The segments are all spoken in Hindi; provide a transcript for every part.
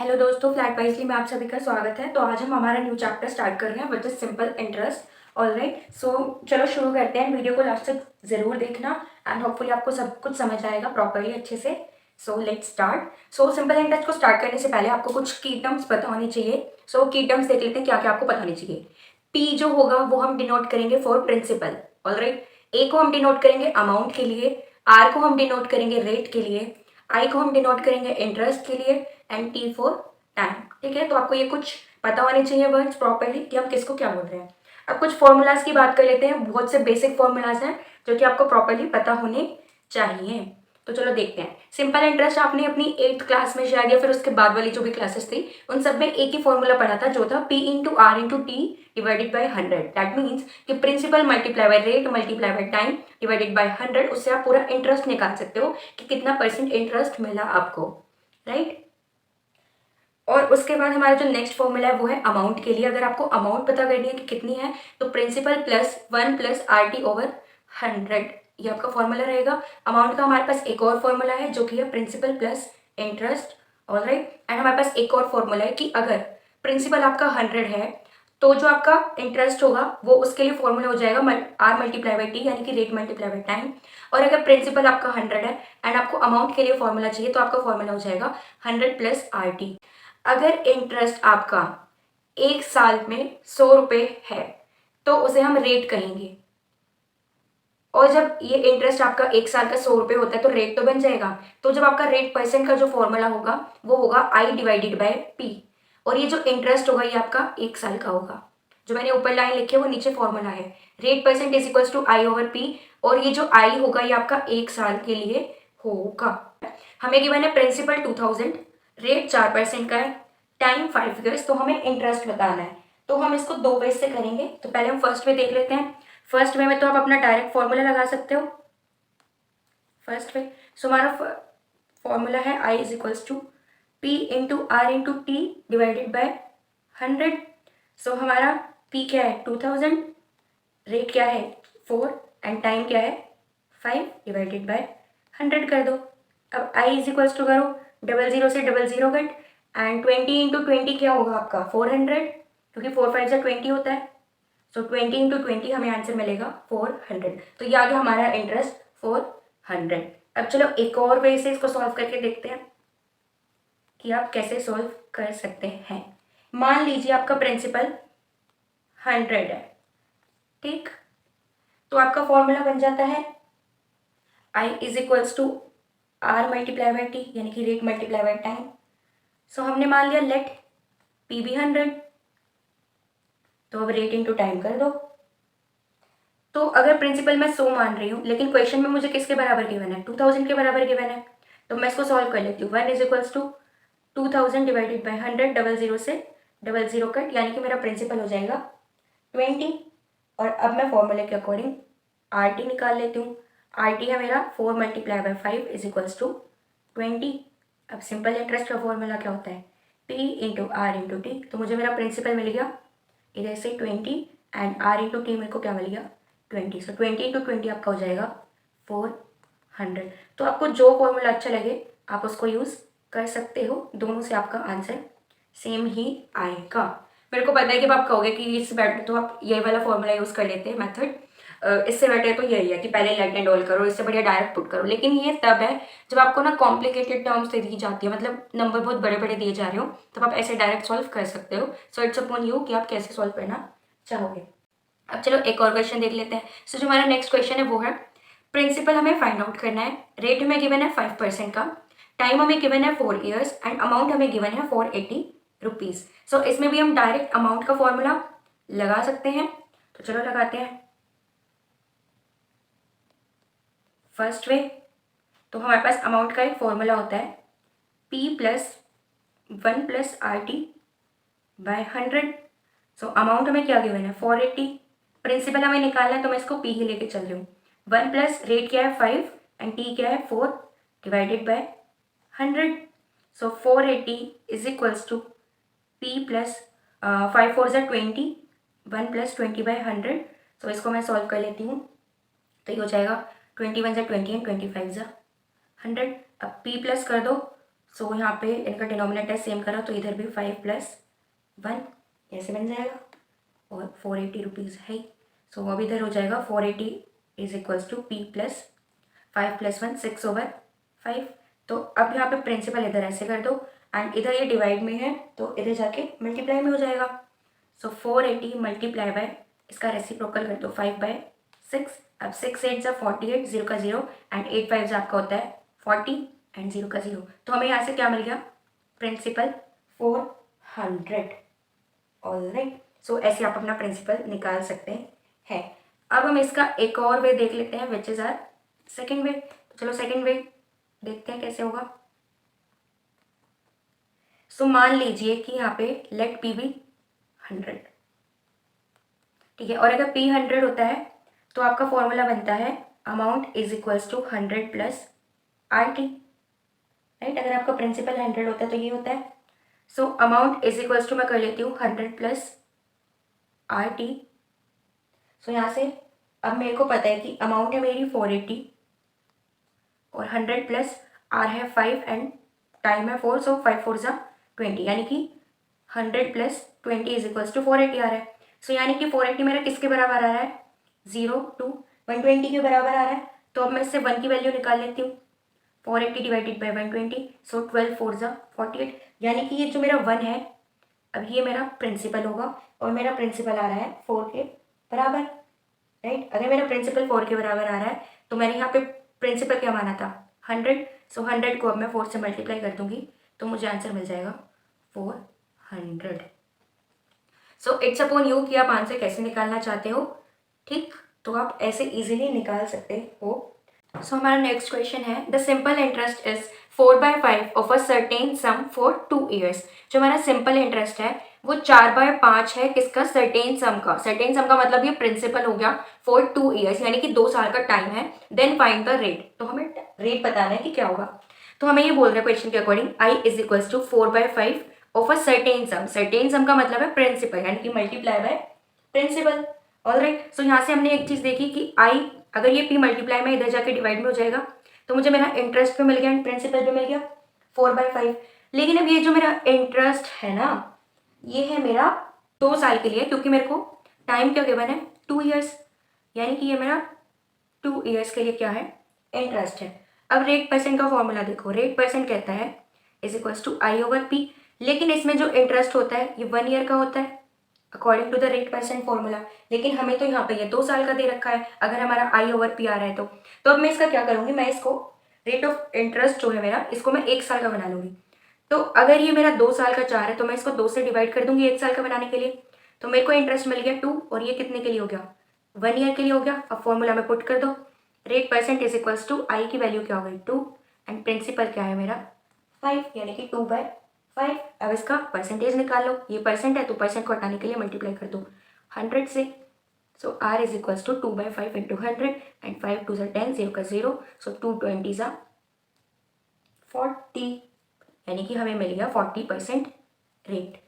हेलो दोस्तों, फ्लैट वाइजली में आप सभी का स्वागत है। तो आज हम हमारा न्यू चैप्टर स्टार्ट कर रहे हैं which is simple interest. Alright, so चलो शुरू करते हैं। वीडियो को लास्ट तक जरूर देखना एंड होपफुली आपको सब कुछ समझ आएगा प्रॉपरली अच्छे से। So let's start. So simple interest को स्टार्ट करने से पहले आपको कुछ की टर्म्स पता होनी चाहिए। सो की टर्म्स देख लेते हैं क्या क्या आपको पता होनी चाहिए। पी जो होगा वो हम डिनोट करेंगे फॉर प्रिंसिपल। ऑलराइट, ए को हम डिनोट करेंगे अमाउंट के लिए, आर को हम डिनोट करेंगे रेट के लिए, आई को हम डिनोट करेंगे इंटरेस्ट के लिए एंड टी फॉर टाइम। ठीक है, तो आपको ये कुछ पता होने चाहिए वर्ड्स प्रॉपरली कि हम किसको क्या बोल रहे हैं। अब कुछ फॉर्मूलाज की बात कर लेते हैं। बहुत से बेसिक फॉर्मूलाज हैं जो कि आपको प्रॉपरली पता होने चाहिए। तो चलो देखते हैं। सिंपल इंटरेस्ट आपने अपनी 8th क्लास में शायद या फिर उसके बाद वाली जो भी क्लासेस थी उन सब में एक ही फॉर्मूला पढ़ा था जो था P into R into T divided by 100। That means कि principal multiply by rate multiply by time divided by 100, उससे आप पूरा इंटरेस्ट निकाल सकते हो कि कितना परसेंट इंटरेस्ट मिला आपको। राइट, और उसके बाद हमारा जो नेक्स्ट फॉर्मूला है वो है अमाउंट के लिए। अगर आपको अमाउंट पता करनी है कि कितनी है तो principal plus 1 plus R T over 100, ये आपका फॉर्मूला रहेगा। अमाउंट का हमारे पास एक और फॉर्मूला है जो कि है principal plus interest. Alright, and हमारे पास एक और फॉर्मूला है कि अगर प्रिंसिपल आपका 100 है तो जो आपका इंटरेस्ट होगा वो उसके लिए फॉर्मूला हो जाएगा आर मल्टीप्लाई बाई टी, यानी कि रेट मल्टीप्लाई बाई टाइम। और अगर प्रिंसिपल आपका 100 है एंड आपको अमाउंट के लिए फॉर्मूला चाहिए तो आपका फॉर्मूला हो जाएगा 100 प्लस आर टी। अगर इंटरेस्ट आपका एक साल में 100 रुपये है तो उसे हम रेट कहेंगे। और जब ये इंटरेस्ट आपका एक साल का 100 रुपये होता है तो रेट तो बन जाएगा। तो जब आपका रेट परसेंट का जो फॉर्मूला होगा वो होगा आई डिवाइडेड बाय पी। और ये जो इंटरेस्ट होगा ये आपका एक साल का होगा। जो मैंने ऊपर लाइन लिखी है वो नीचे फॉर्मूला है। Rate percent is equals to I over P, और ये जो आई होगा ये आपका एक साल के लिए होगा। हमें गिवन है प्रिंसिपल 2000, रेट 4% का है, टाइम 5 ईयर्स, तो हमें इंटरेस्ट बताना है। तो हम इसको दो वे से करेंगे। तो पहले हम फर्स्ट वे देख लेते हैं। फर्स्ट वे में तो आप अपना डायरेक्ट फॉर्मूला लगा सकते हो। फर्स्ट वे, सो हमारा फॉर्मूला है I is equals to P into R into T divided by 100। So हमारा पी क्या है 2000, रेट क्या है 4 एंड टाइम क्या है 5 डिवाइडेड बाय 100 कर दो। अब आई इज इक्वल्स टू करो, डबल जीरो से double zero cut, and 20 into 20 क्या होगा आपका 400, क्योंकि 4 5 से 20 होता है। सो 20 इंटू 20 हमें आंसर मिलेगा 400। तो ये आ गया हमारा इंटरेस्ट 400। अब चलो एक और वे से इसको सॉल्व करके देखते हैं कि आप कैसे सॉल्व कर सकते हैं। मान लीजिए आपका प्रिंसिपल 100 है। ठीक, तो आपका फॉर्मूला बन जाता है I is equals to R multiply by T, यानी कि rate multiply by time. So हमने मान लिया लेट पी भी 100, तो अब रेट इंटू टाइम कर दो। तो अगर प्रिंसिपल मैं 100 मान रही हूँ लेकिन क्वेश्चन में मुझे किसके बराबर गिवन है 2000 के बराबर गिवन है, तो मैं इसको सॉल्व कर लेती हूँ। 1 is equals to 2000 divided by 100, double zero से डबल जीरो कट, यानी कि मेरा प्रिंसिपल हो जाएगा 20। और अब मैं फॉर्मूले के अकॉर्डिंग आर टी निकाल लेती हूँ। आर टी है मेरा 4 multiply by 5 is equals to 20। अब सिंपल इंटरेस्ट का फॉर्मूला क्या होता है P into R into T. तो मुझे मेरा प्रिंसिपल मिल गया इधर से 20 एंड आर इंटू टी मेरे को क्या मिल गया 20। सो 20 इंटू 20 आपका हो जाएगा 400। तो आपको जो फॉर्मूला अच्छा लगे आप उसको यूज़ कर सकते हो, दोनों से आपका आंसर सेम ही आएगा। मेरे को पता है कि आप कहोगे कि इससे बेटर तो आप ये वाला फॉर्मूला यूज़ कर लेते हैं मेथड, इससे बेटर तो यही है कि पहले लेट एंड ऑल करो, इससे बढ़िया डायरेक्ट पुट करो। लेकिन ये तब है जब आपको ना कॉम्प्लिकेटेड टर्म्स दे दी जाती है, मतलब नंबर बहुत बड़े बड़े दिए जा रहे हो, तब आप ऐसे डायरेक्ट सॉल्व कर सकते हो। सो इट्स अपॉन यू कि आप कैसे सॉल्व करना चाहोगे। अब चलो एक और क्वेश्चन देख लेते हैं। सो जो हमारा नेक्स्ट क्वेश्चन है वो है प्रिंसिपल हमें फाइंड आउट करना है। रेट हमें गिवन है 5% का, टाइम हमें गिवन है 4 ईयर्स एंड अमाउंट हमें गिवन है 480 रुपीज़। सो इसमें भी हम डायरेक्ट अमाउंट का फॉर्मूला लगा सकते हैं। तो चलो लगाते हैं फर्स्ट वे। तो हमारे पास अमाउंट का एक फॉर्मूला होता है P plus 1 plus R T by 100। So amount हमें क्या गिवन है 480, प्रिंसिपल हमें निकालना है तो मैं इसको P ही लेके चल रही हूँ। 1 प्लस रेट क्या है 5 एंड टी क्या है 4 divided by 100। So 480 is equals to P plus 5 4 ज़ा 20, 1 प्लस 20 बाई 100। सो इसको मैं सॉल्व कर लेती हूँ। तो ये हो जाएगा 21 ज़ा 20 एंड 25 ज़ा 100। अब P प्लस कर दो, सो यहाँ पे इनका डिनोमिनेटर सेम करा तो इधर भी 5 + 1 ऐसे बन जाएगा और 480 रुपीज़ है। सो अब इधर हो जाएगा 480 इज इक्वल्स टू P + 5 + 1 6/5। तो अब यहाँ पे प्रिंसिपल इधर ऐसे कर दो एंड इधर ये डिवाइड में है तो इधर जाके मल्टीप्लाई में हो जाएगा। सो 480 मल्टीप्लाई बाय इसका रेसिप्रोकल कर दो 5/6। अब 6 8 जा 48, 0 का 0 एंड 8 5 आपका होता है 40 एंड 0 का 0। तो हमें यहाँ से क्या मिल गया, प्रिंसिपल 400। ऑलराइट, सो ऐसे आप अपना प्रिंसिपल निकाल सकते हैं। अब हम इसका एक और वे देख लेते हैं which is our second way. तो चलो सेकेंड वे देखते हैं कैसे होगा। सो मान लीजिए कि यहाँ पे लेट P भी 100, ठीक है, और अगर P 100 होता है तो आपका फॉर्मूला बनता है amount is equals to 100 + RT, right. अगर आपका प्रिंसिपल 100 होता है तो ये होता है। So amount is equals to मैं कर लेती हूँ 100 + RT। सो यहाँ से अब मेरे को पता है कि अमाउंट है मेरी 480 और 100 + R है 5 एंड टाइम है 4, सो 5 4 ज़ा 20, यानी कि 100 + 20 इज इक्वल्स टू 480 आ रहा है। सो यानी कि 480 मेरा किसके बराबर आ रहा है, 0 to 120 के बराबर आ रहा है। तो अब मैं इससे 1 की वैल्यू निकाल लेती हूँ, 480 डिवाइडेड बाई 120, सो 12 4 ज़ा 48, यानी कि ये जो मेरा 1 है अब ये मेरा प्रिंसिपल होगा और मेरा प्रिंसिपल आ रहा है 4 के बराबर, राइट। अगर मेरा प्रिंसिपल 4 के बराबर आ रहा है तो मैंने यहाँ पे प्रिंसिपल क्या माना था 100, सो 100 को अब मैं 4 से मल्टीप्लाई कर दूंगी तो मुझे आंसर मिल जाएगा 400। सो इट्स अपॉन यू कि आप आंसर कैसे निकालना चाहते हो, ठीक, तो आप ऐसे इजीली निकाल सकते हो। सो हमारा नेक्स्ट क्वेश्चन है the simple interest is 4/5 of a certain some for 2 years। जो हमारा सिंपल इंटरेस्ट है वो 4/5 है किसका, सर्टेन सम का। सर्टेन सम का मतलब ये प्रिंसिपल हो गया फॉर 2 years, यानी कि 2 साल का टाइम है। देन फाइंड द रेट, तो हमें रेट बताना है कि क्या होगा। तो हमें ये बोल रहे हैं क्वेश्चन के according I is equals to 4/5 of a certain sum. Certain sum का मतलब है प्रिंसिपल, यानी कि multiply by principal. Alright, so यहाँ से हमने एक चीज देखी कि I अगर ये P मल्टीप्लाई में इधर जाके डिवाइड में हो जाएगा तो मुझे मेरा इंटरेस्ट भी मिल गया एंड प्रिंसिपल भी मिल गया 4/5। लेकिन अब ये जो मेरा इंटरेस्ट है ना ये है मेरा 2 साल के लिए, क्योंकि मेरे को टाइम क्या गिवन है 2 years, यानी कि ये मेरा 2 years के लिए क्या है इंटरेस्ट है। अब रेट परसेंट का फॉर्मूला देखो, रेट परसेंट कहता है इज इक्वल्स टू I/P, लेकिन इसमें जो इंटरेस्ट होता है ये 1 year का होता है according to the rate percent formula. लेकिन हमें तो यहाँ पे ये 2 साल का दे रखा है अगर हमारा I/P आ रहा है तो अब मैं इसका क्या करूँगी, मैं इसको रेट ऑफ इंटरेस्ट जो है मेरा इसको मैं 1 साल का बना लूँगी। तो अगर ये मेरा 2 साल का 4 है तो मैं इसको 2 से डिवाइड कर दूंगी 1 साल का बनाने के लिए। तो मेरे को इंटरेस्ट मिल गया 2 और ये कितने के लिए हो गया 1 year के लिए हो गया। अब फॉर्मूला में पुट कर दो, rate percent is equals to I की वैल्यू क्या हो गई 2 एंड प्रिंसिपल क्या है मेरा 5, यानी कि 2/5। अब इसका परसेंटेज निकाल लो, ये परसेंट है तो परसेंट को हटाने के लिए मल्टीप्लाई कर दो 100 से। So R is equals to 2/5 into 100 and 5 2 10, 0 का 0, सो 2 20 40, यानी कि हमें मिल गया 40% रेट।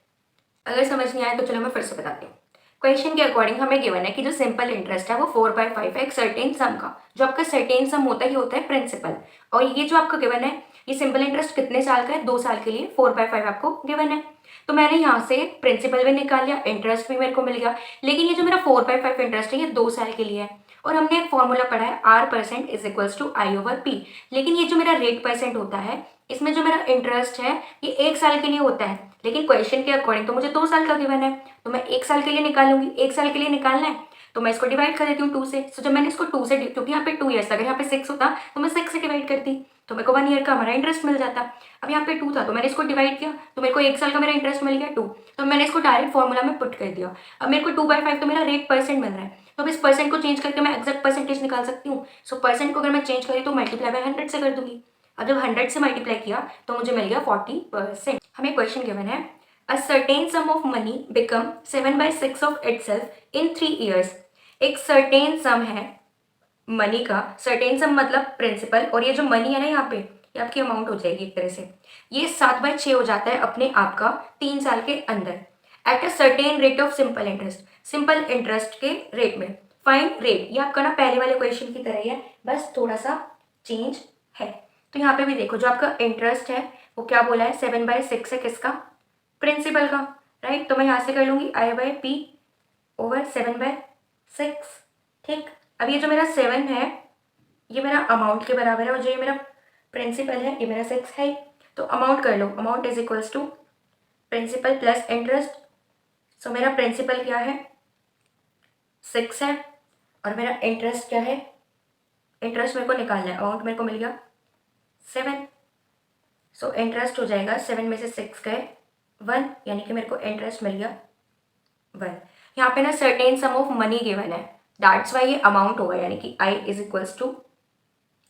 अगर समझ नहीं आया तो चलो मैं फिर से बताती हूँ। क्वेश्चन के अकॉर्डिंग हमें गिवन है कि जो सिंपल इंटरेस्ट है वो 4/5 है एक सर्टेन सम का। जो आपका सर्टेन सम होता है ये होता है प्रिंसिपल, और ये जो आपका गिवन है ये सिंपल इंटरेस्ट कितने साल का है 2 साल के लिए 4/5 आपको गिवन है। तो मैंने यहाँ से प्रिंसिपल भी निकाल लिया, इंटरेस्ट भी मेरे को मिल गया। लेकिन ये जो मेरा 4/5 इंटरेस्ट है ये 2 साल के लिए है और हमने एक फॉर्मूला पढ़ा है R% is equals to I/P। लेकिन ये जो मेरा रेट परसेंट होता है इसमें जो मेरा इंटरेस्ट है ये 1 साल के लिए होता है, लेकिन क्वेश्चन के अकॉर्डिंग तो मुझे 2 साल का गिवन है तो मैं 1 साल के लिए निकालूंगी। 1 साल के लिए निकालना है तो मैं इसको डिवाइड कर देती हूँ 2 से। सो जब मैंने इसको 2 से, क्योंकि यहाँ पे 2 ईयर्स अगर यहाँ पे 6 होता तो मैं 6 से डिवाइड करती तो मेरे को 1 ईयर का हमारा इंटरेस्ट मिल जाता। अब यहाँ पे 2 था तो मैंने इसको डिवाइड किया तो मेरे को 1 साल का मेरा इंटरेस्ट मिल गया 2, तो मैंने इसको डायरेक्ट फॉर्मूला में पुट कर दिया। अब मेरे को 2/5 तो मेरा रेट परसेंट मिल रहा है, तो अब इस परसेंट को चेंज करके मैं एक्जैक्ट परसेंटेज निकाल सकती हूँ। सो परसेंट को अगर मैं चेंज करी तो मल्टीप्लाई बाय 100 से कर दूंगी। अब जब 100 से मल्टीप्लाई किया तो मुझे मिल गया 40%। हमें क्वेश्चन गिवन है a certain sum of money become 7/6 of itself in 3 years। एक certain sum है मनी का, certain sum मतलब प्रिंसिपल, और ये जो मनी है ना यहाँ पे ये आपकी अमाउंट हो जाएगी एक तरह से, ये 7/6 हो जाता है अपने आप का 3 साल के अंदर at a certain rate of simple interest, simple interest के रेट में। फाइंड रेट, ये आपका ना पहले वाले क्वेश्चन की तरह ही है बस थोड़ा सा चेंज है। तो यहाँ पे भी देखो जो आपका इंटरेस्ट है वो क्या बोला है, 7/6 है किसका, प्रिंसिपल का, राइट। तो मैं यहाँ से कर लूँगी I/P ओवर 7/6, ठीक। अब ये जो मेरा 7 है ये मेरा अमाउंट के बराबर है और जो ये मेरा प्रिंसिपल है ये मेरा 6 है। तो अमाउंट कर लो, amount is equals to principal plus interest. So मेरा प्रिंसिपल क्या है, 6 है, और मेरा इंटरेस्ट क्या है, इंटरेस्ट मेरे को निकालना है, अमाउंट मेरे को मिल गया 7। सो इंटरेस्ट हो जाएगा 7 में से 6 गए 1, यानी कि मेरे को इंटरेस्ट मिल गया 1। यहाँ पे ना certain sum of money given है, दैट्स वाई ये अमाउंट होगा, यानी कि I is equals to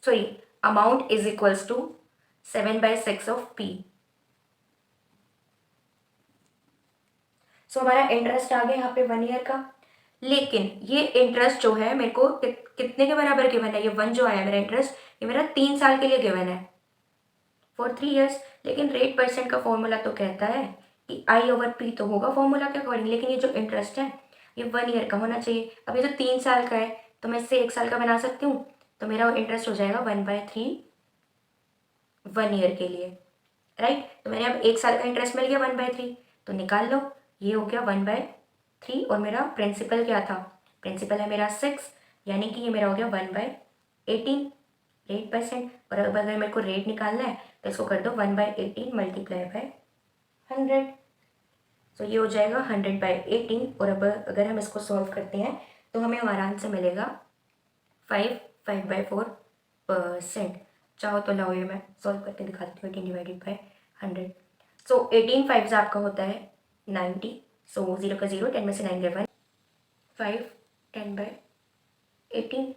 sorry amount is equals to 7/6 of P। So हमारा इंटरेस्ट आ गया यहाँ पे 1 ईयर का, लेकिन ये इंटरेस्ट जो है मेरे को कितने के बराबर गिवन है, ये 1 जो आया मेरा इंटरेस्ट, ये मेरा 3 साल के लिए गिवन है फॉर 3 ईयर्स। लेकिन रेट परसेंट का फॉर्मूला तो कहता है कि I/P तो होगा फॉर्मूला के अकॉर्डिंग, लेकिन ये जो इंटरेस्ट है ये 1 ईयर का होना चाहिए। अब ये जो 3 साल का है तो मैं इससे 1 साल का बना सकती हूँ, तो मेरा इंटरेस्ट हो जाएगा 1/3 1 ईयर के लिए, राइट। तो मैंने अब 1 साल का इंटरेस्ट मिल गया 1/3, तो निकाल लो, ये हो गया 1/3 और मेरा प्रिंसिपल क्या था, प्रिंसिपल है मेरा 6, यानी कि ये मेरा हो गया 1/18 रेट परसेंट। और अब अगर मेरे को रेट निकालना है तो इसको कर दो 1/18 मल्टीप्लाई बाय 100, तो ये हो जाएगा 100/18। और अब अगर हम इसको सॉल्व करते हैं तो हमें हमारा आंसर मिलेगा 5/4%। चाहो तो लाओ ये मैं सॉल्व करके दिखाती हूँ, 18 डिवाइडेड बाय 100। सो 18 5 आपका होता है 90, सो 0 का 0, 10 में से 9 गया 1, 5 10/18।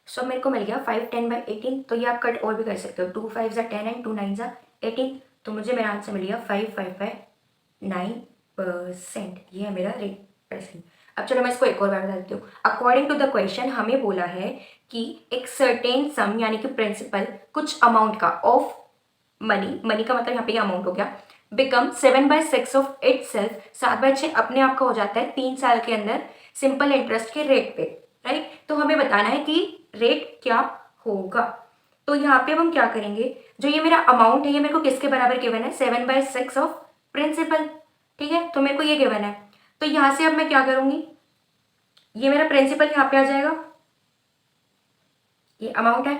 सो मेरे को मिल गया 5 10/18। तो ये आप कट और भी कर सकते हो, 2 5 10 एंड 2 9 18। तो मुझे मेरा आंसर मिल गया 5/9%। ये है मेरा रेट परसेंट। अब चलो मैं इसको एक और बार बता देती हूँ। अकॉर्डिंग टू द क्वेश्चन हमें बोला है कि एक सर्टेन सम यानी कि प्रिंसिपल कुछ अमाउंट का ऑफ मनी का मतलब यहाँ पे अमाउंट हो गया, बिकम 7/6 ऑफ इट सेल्फ, 7/6 अपने आप का हो जाता है 3 साल के अंदर सिंपल इंटरेस्ट के रेट पे, राइट। तो हमें बताना है कि रेट क्या होगा। तो यहाँ पे अब हम क्या करेंगे, जो ये मेरा अमाउंट है ये मेरे को किसके बराबर गिवन है, 7/6 ऑफ प्रिंसिपल, ठीक है। तो मेरे को ये गिवन है, तो यहाँ से अब मैं क्या करूंगी, ये मेरा प्रिंसिपल यहाँ पे आ जाएगा, ये अमाउंट है,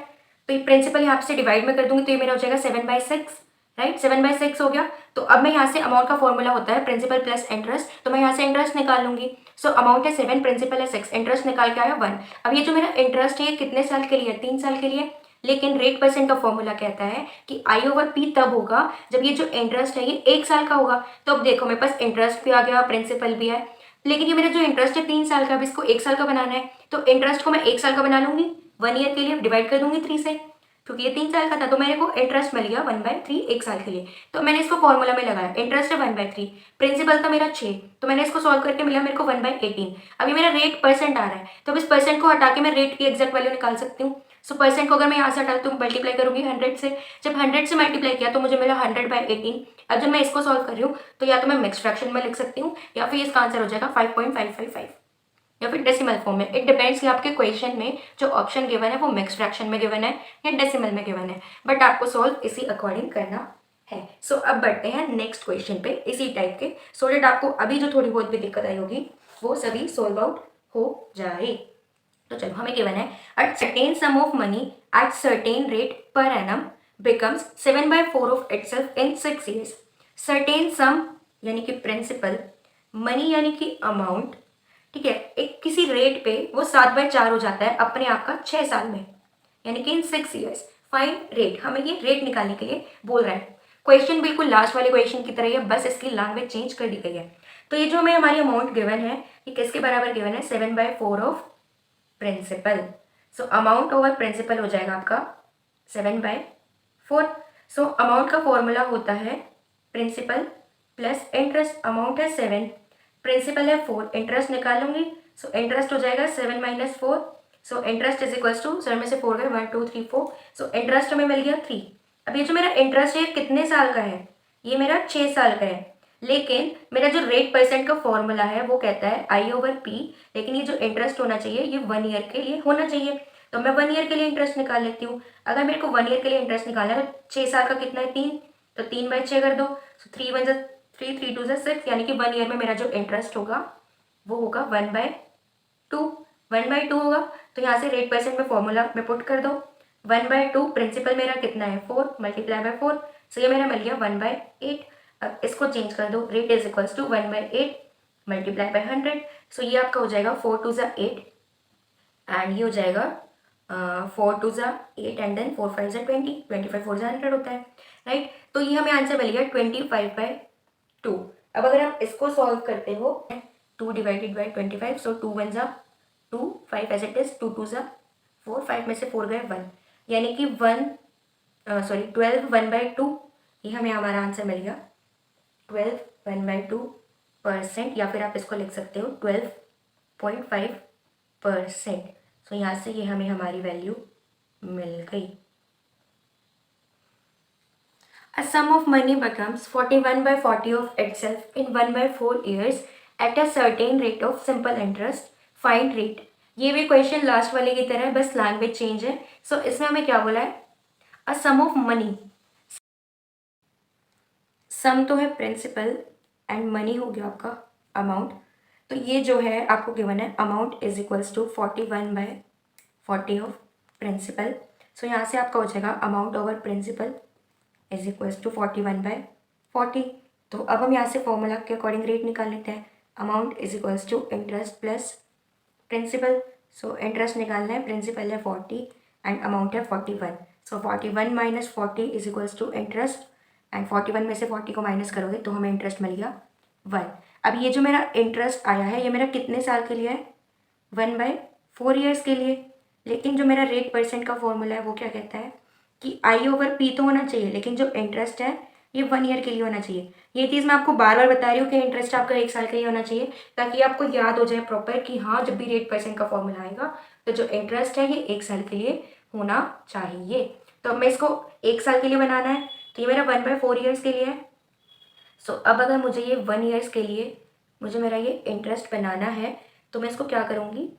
तो ये प्रिंसिपल यहाँ से डिवाइड में कर दूंगी तो ये मेरा हो जाएगा 7/6, राइट। 7/6 हो गया। तो अब मैं यहाँ से अमाउंट का फॉर्मूला होता है प्रिंसिपल प्लस इंटरेस्ट, तो मैं यहाँ से इंटरेस्ट निकाल लूंगी। सो अमाउंट है 7, प्रिंसिपल है 6, इंटरेस्ट निकाल के आया 1। अब ये जो मेरा इंटरेस्ट है ये कितने साल के लिए, 3 साल के लिए, लेकिन रेट परसेंट का फॉर्मूला कहता है कि I/P तब होगा जब ये जो इंटरेस्ट है ये 1 साल का होगा। तो अब देखो मेरे पास इंटरेस्ट भी आ गया, प्रिंसिपल भी है, लेकिन ये मेरा जो इंटरेस्ट है 3 साल का, अब इसको 1 साल का बनाना है, तो इंटरेस्ट को मैं 1 साल का बना लूंगी, 1 ईयर के लिए डिवाइड कर दूंगी 3 से, क्योंकि ये 3 साल का था। तो मेरे को इंटरेस्ट मिल गया 1/3 1 साल के लिए। तो मैंने इसको फॉर्मूला में लगाया, इंटरेस्ट है 1/3, प्रिंसिपल था मेरा 6, तो मैंने इसको सॉल्व करके मिला मेरे को 1/18। अभी मेरा रेट परसेंट आ रहा है, तो अब इस परसेंट को हटा के मैं रेट की एग्जैक्ट वैल्यू निकाल सकती हूँ। सो परसेंट को अगर मैं यहाँ से हटाती हूँ, मल्टीप्लाई करूँगी 100 से, जब 100 से मल्टीप्लाई किया तो मुझे मिला 100/18। अब जब मैं इसको सॉल्व कर रही हूँ तो या तो मैं मिक्स फ्रैक्शन में लिख सकती हूँ या फिर इसका आंसर हो जाएगा 5.555 या फिर डेसिमल फॉर्म में। इट डिपेंड्स कि आपके क्वेश्चन में जो ऑप्शन गिवन है वो मिक्स फ्रैक्शन में गिवन है या डेसिमल में गिवन है, बट आपको सॉल्व इसी अकॉर्डिंग करना है। सो अब बढ़ते हैं नेक्स्ट क्वेश्चन पे इसी टाइप के, सो डेट आपको अभी जो थोड़ी बहुत भी दिक्कत आई होगी वो सभी सॉल्व आउट हो जाए। तो चलो हमें गिवन है at certain sum of money at certain rate per annum becomes 7/4 of itself in 6 years। Certain सम यानी कि प्रिंसिपल, मनी यानी कि अमाउंट, ठीक है, एक किसी रेट पे वो 7/4 हो जाता है अपने आप का 6 साल में, यानी कि इन 6 years। फाइंड रेट, हमें ये रेट निकालने के लिए बोल रहा है। क्वेश्चन बिल्कुल लास्ट वाले क्वेश्चन की तरह है, बस इसकी लैंग्वेज चेंज कर दी गई है। तो ये जो हमें हमारी अमाउंट गिवन है ये किसके बराबर गिवन है, 7/4 of principal. So amount over principal हो जाएगा आपका 7/4। सो अमाउंट का फॉर्मूला होता है प्रिंसिपल प्लस इंटरेस्ट। अमाउंट है 7, प्रिंसिपल है 4, इंटरेस्ट निकाल लूंगी। सो इंटरेस्ट हो जाएगा 7 - 4। So interest is equals to 7 में से 4 गए 1 2 3 4। सो इंटरेस्ट हमें मिल गया 3। अब ये जो मेरा इंटरेस्ट है कितने साल का है, ये मेरा 6 साल का है, लेकिन मेरा जो रेट परसेंट का फॉर्मूला है वो कहता है I/P, लेकिन ये जो इंटरेस्ट होना चाहिए ये 1 ईयर के लिए होना चाहिए। तो मैं 1 ईयर के लिए इंटरेस्ट निकाल लेती हूँ। अगर मेरे को 1 ईयर के लिए इंटरेस्ट निकालना है तो 6 साल का कितना है 3, तो 3/6 कर दो। सो 3 1 3, 3 2 6, यानी कि 1 ईयर में मेरा जो इंटरेस्ट होगा वो होगा 1/2। 1/2 होगा। तो यहाँ से रेट परसेंट में फॉर्मूला में पुट कर दो। 1/2 प्रिंसिपल मेरा कितना है 4 मल्टीप्लाई बाय 4, सो ये मेरा मिल गया 1/8। अब इसको चेंज कर दो, rate is equals to 1/8 multiply by 100। So ये आपका हो जाएगा 4 2 8 एंड ये हो जाएगा 4 2 8 एंड देन 4 5 20, 25 4 100 होता है, राइट। तो ये हमें आंसर मिल गया 25/2। अब अगर आप इसको सॉल्व करते हो 2 divided by 25, so 2 1 2, 5 as it is, 2 2 4, 5 में से 4 गए 1, यानी कि 12 1/2। ये हमें हमारा आंसर मिल गया 12 1/2%, या फिर आप इसको लिख सकते हो 12.5%। सो यहाँ से ये हमें हमारी वैल्यू मिल गई। A sum of money becomes 41/40 of itself in 1/4 years at a certain rate of simple interest. Find rate. ये भी क्वेश्चन लास्ट वाले की तरह है, बस लैंग्वेज चेंज है। सो इसमें हमें क्या बोला है, अ सम ऑफ मनी। सम तो है प्रिंसिपल एंड मनी हो गया आपका अमाउंट। तो ये जो है आपको गिवन है amount is equals to 41/40 of principal. So यहाँ से आपका हो जाएगा amount over principal is equals to 41/40। तो अब हम यहाँ से फॉर्मूला के अकॉर्डिंग रेट निकाल लेते हैं। Amount is equals to interest plus principal. So interest निकालना है, प्रिंसिपल है 40 एंड अमाउंट है 41। So 41 minus 40 is equals to interest and 41 में से 40 को माइनस करोगे तो हमें इंटरेस्ट मिल गया 1। अब ये जो मेरा इंटरेस्ट आया है ये मेरा कितने साल के लिए है, 1/4 ईयर्स के लिए। लेकिन जो मेरा रेट परसेंट का फॉर्मूला है वो क्या कहता है कि I/P तो होना चाहिए, लेकिन जो इंटरेस्ट है ये 1 ईयर के लिए होना चाहिए। ये चीज़ मैं आपको बार बार बता रही हूँ कि इंटरेस्ट आपका 1 साल के लिए होना चाहिए, ताकि आपको याद हो जाए प्रॉपर कि हाँ जब भी रेट परसेंट का फॉर्मूला आएगा तो जो इंटरेस्ट है ये 1 साल के लिए होना चाहिए। तो अब मैं इसको 1 साल के लिए बनाना है, तो ये मेरा 1/4 ईयर्स के लिए है। सो अब अगर मुझे ये 1 ईयर्स के लिए मुझे मेरा ये इंटरेस्ट बनाना है तो मैं इसको क्या करूँगी,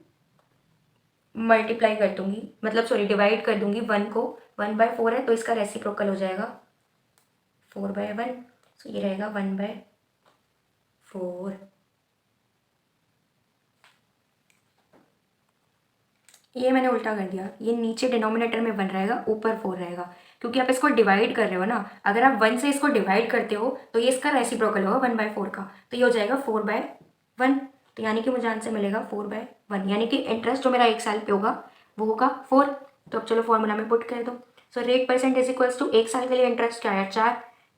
मल्टीप्लाई कर दूंगी, मतलब सॉरी डिवाइड कर दूंगी 1 को। 1/4 है तो इसका रेसिप्रोकल हो जाएगा 4/1। सो ये रहेगा 1/4। ये मैंने उल्टा कर दिया, ये नीचे डिनोमिनेटर में 1 रहेगा, ऊपर 4 रहेगा, क्योंकि आप इसको डिवाइड कर रहे हो ना। अगर आप 1 से इसको डिवाइड करते हो तो ये इसका रेसिप्रोकल होगा 1/4 का, तो ये हो जाएगा 4/1। तो यानी कि मुझे आंसर मिलेगा 4/1, यानी कि इंटरेस्ट जो मेरा 1 साल पे होगा वो होगा 4। तो अब चलो फॉर्मूला में पुट कर दो। So rate percent is equals to 1 साल के लिए इंटरेस्ट क्या है 4,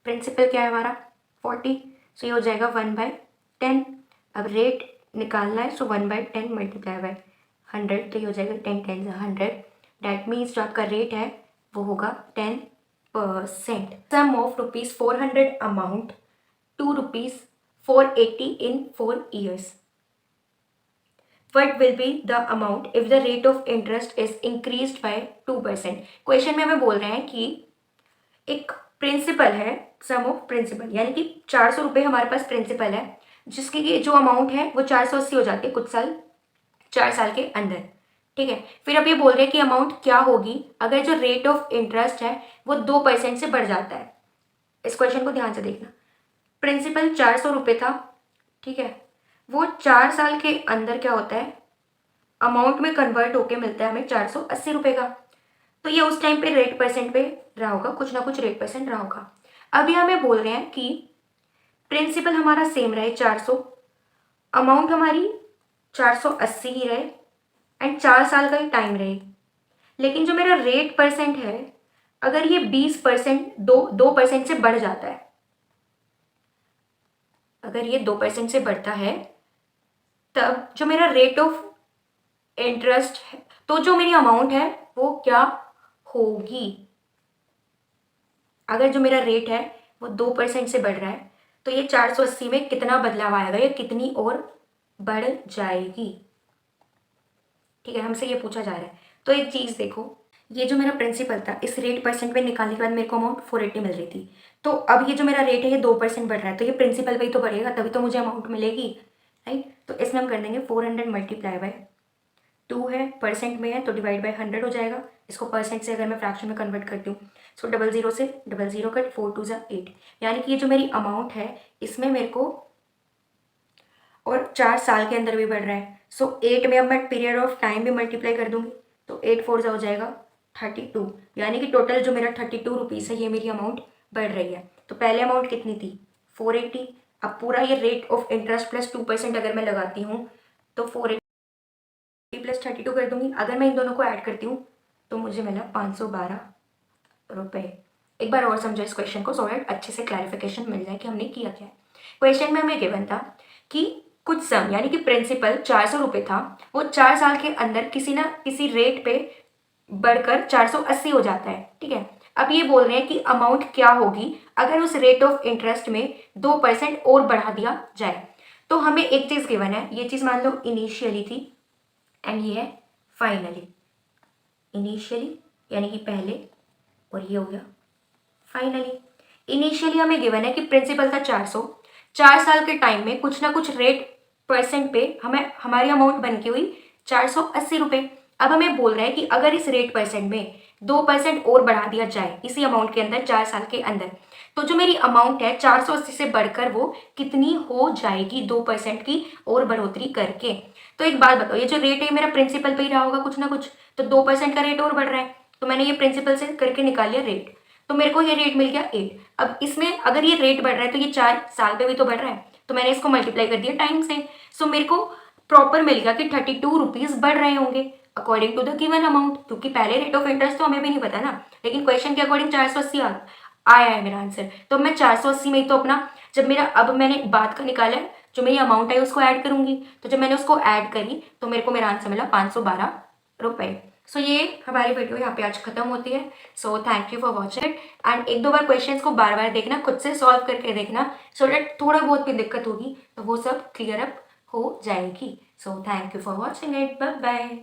प्रिंसिपल क्या है हमारा 40। सो ये हो जाएगा 1/10। अब रेट निकालना है, सो 1/10 मल्टीप्लाई बाय 100, तो ये हो जाएगा 10 10 100। डैट मीन्स जो आपका रेट है वो होगा 10%। सम of ₹400 amount to ₹480 in 4 years. What will be the amount if the rate of interest is increased by 2%? Question में हमें बोल रहे हैं कि एक प्रिंसिपल है, सम ऑफ प्रिंसिपल, यानी कि 400 रुपये हमारे पास प्रिंसिपल है, जिसकी जो अमाउंट है वो 480 हो जाती है कुछ साल, 4 साल के अंदर, ठीक है। फिर अब ये बोल रहे हैं कि अमाउंट क्या होगी अगर जो रेट ऑफ इंटरेस्ट है वो 2% से बढ़ जाता है। इस क्वेश्चन को ध्यान से देखना। प्रिंसिपल 400 रुपये था, ठीक है, वो 4 साल के अंदर क्या होता है, अमाउंट में कन्वर्ट होके मिलता है हमें 480 रुपये का। तो ये उस टाइम पे रेट परसेंट पे रहा होगा, कुछ ना कुछ रेट परसेंट रहा होगा। अभी हमें बोल रहे हैं कि प्रिंसिपल हमारा सेम रहे 400, अमाउंट हमारी 480 ही रहे एंड 4 साल का ही टाइम रहे। लेकिन जो मेरा रेट परसेंट है अगर ये 20% 2% से बढ़ जाता है, अगर ये 2% से बढ़ता है तब जो मेरा रेट ऑफ इंटरेस्ट है, तो जो मेरी अमाउंट है वो क्या होगी। अगर जो मेरा रेट है वो 2% से बढ़ रहा है तो ये 480 में कितना बदलाव आएगा, ये कितनी और बढ़ जाएगी, ठीक है, हमसे ये पूछा जा रहा है। तो एक चीज़ देखो, ये जो मेरा प्रिंसिपल था इस रेट परसेंट पे निकालने के बाद मेरे को अमाउंट 480 मिल रही थी। तो अब ये जो मेरा रेट है ये 2% बढ़ रहा है, तो ये प्रिंसिपल पे ही तो बढ़ेगा, तभी तो मुझे अमाउंट मिलेगी, राइट। तो इसमें हम कर देंगे 400 मल्टीप्लाई बाय 2 है, परसेंट में है तो डिवाइड बाय 100 हो जाएगा। इसको परसेंट से अगर मैं फ्रैक्शन में कन्वर्ट करती हूँ, सो 00 से 00 कट, 4 2 ज़ा 8, यानी कि ये जो मेरी अमाउंट है इसमें मेरे को और 4 साल के अंदर भी बढ़ रहा है। सो 8 में अब मैं पीरियड ऑफ टाइम भी मल्टीप्लाई कर दूंगी तो 8 4 ज़ा हो जाएगा 32, यानी कि टोटल जो मेरा 32 रुपीज़ है ये मेरी अमाउंट बढ़ रही है। तो पहले अमाउंट कितनी थी 480, अब पूरा ये रेट ऑफ इंटरेस्ट प्लस 2% अगर मैं लगाती हूँ तो 480 प्लस 32 कर दूंगी। अगर मैं इन दोनों को ऐड करती हूँ तो मुझे मिला 512 रुपये। एक बार और समझो इस क्वेश्चन को, सो दैट अच्छे से क्लैरिफिकेशन मिल जाए कि हमने किया क्या है। क्वेश्चन में हमें गिवन था कि कुछ सम यानी कि प्रिंसिपल 400 रुपये था, वो 4 साल के अंदर किसी ना किसी रेट पे बढ़कर 480 हो जाता है, ठीक है। अब ये बोल रहे हैं कि अमाउंट क्या होगी अगर उस रेट ऑफ इंटरेस्ट में 2% और बढ़ा दिया जाए। तो हमें एक चीज़ गिवन है, ये चीज़ मान लो इनिशियली थी एंड ये है फाइनली। इनिशियली यानी कि पहले, और ये हो गया फाइनली। इनिशियली हमें गिवन है कि प्रिंसिपल था 400, 4 साल के टाइम में कुछ ना कुछ रेट परसेंट पे हमें हमारी अमाउंट बन के हुई 480 रुपये। अब हमें बोल रहा है कि अगर इस रेट परसेंट में 2% और बढ़ा दिया जाए इसी अमाउंट के अंदर 4 साल के अंदर, तो जो मेरी अमाउंट है 480 से बढ़कर वो कितनी हो जाएगी 2% की और बढ़ोतरी करके। तो एक बात बताओ, ये जो रेट है मेरा प्रिंसिपल पे ही रहा होगा कुछ ना कुछ, तो 2% का रेट और बढ़ रहा है, तो मैंने ये प्रिंसिपल से करके निकाल लिया रेट, तो मेरे को ये रेट मिल गया 8। अब इसमें अगर ये रेट बढ़ रहा है तो ये 4 साल पे भी तो बढ़ रहा है, तो मैंने इसको मल्टीप्लाई कर दिया टाइम से। सो मेरे को प्रॉपर मिल गया कि 32 रुपीज़ बढ़ रहे होंगे according to the given amount, क्योंकि पहले रेट ऑफ इंटरेस्ट तो हमें भी नहीं पता ना, लेकिन क्वेश्चन के अकॉर्डिंग 480 आया है मेरा आंसर। तो मैं 480 में ही तो अपना, जब मेरा अब मैंने बाद का निकाला है, जो मेरी अमाउंट है उसको ऐड करूंगी, तो जब मैंने उसको ऐड करी तो मेरे को मेरा आंसर मिला 512 रुपये। सो ये हमारी वीडियो यहाँ पे आज खत्म होती है। सो thank you for watching it and एक दो बार क्वेश्चंस को बार बार देखना, खुद से सॉल्व करके देखना, सो दैट थोड़ा बहुत भी दिक्कत होगी तो वो सब क्लियर अप हो जाएगी। So thank you for watching it, bye bye.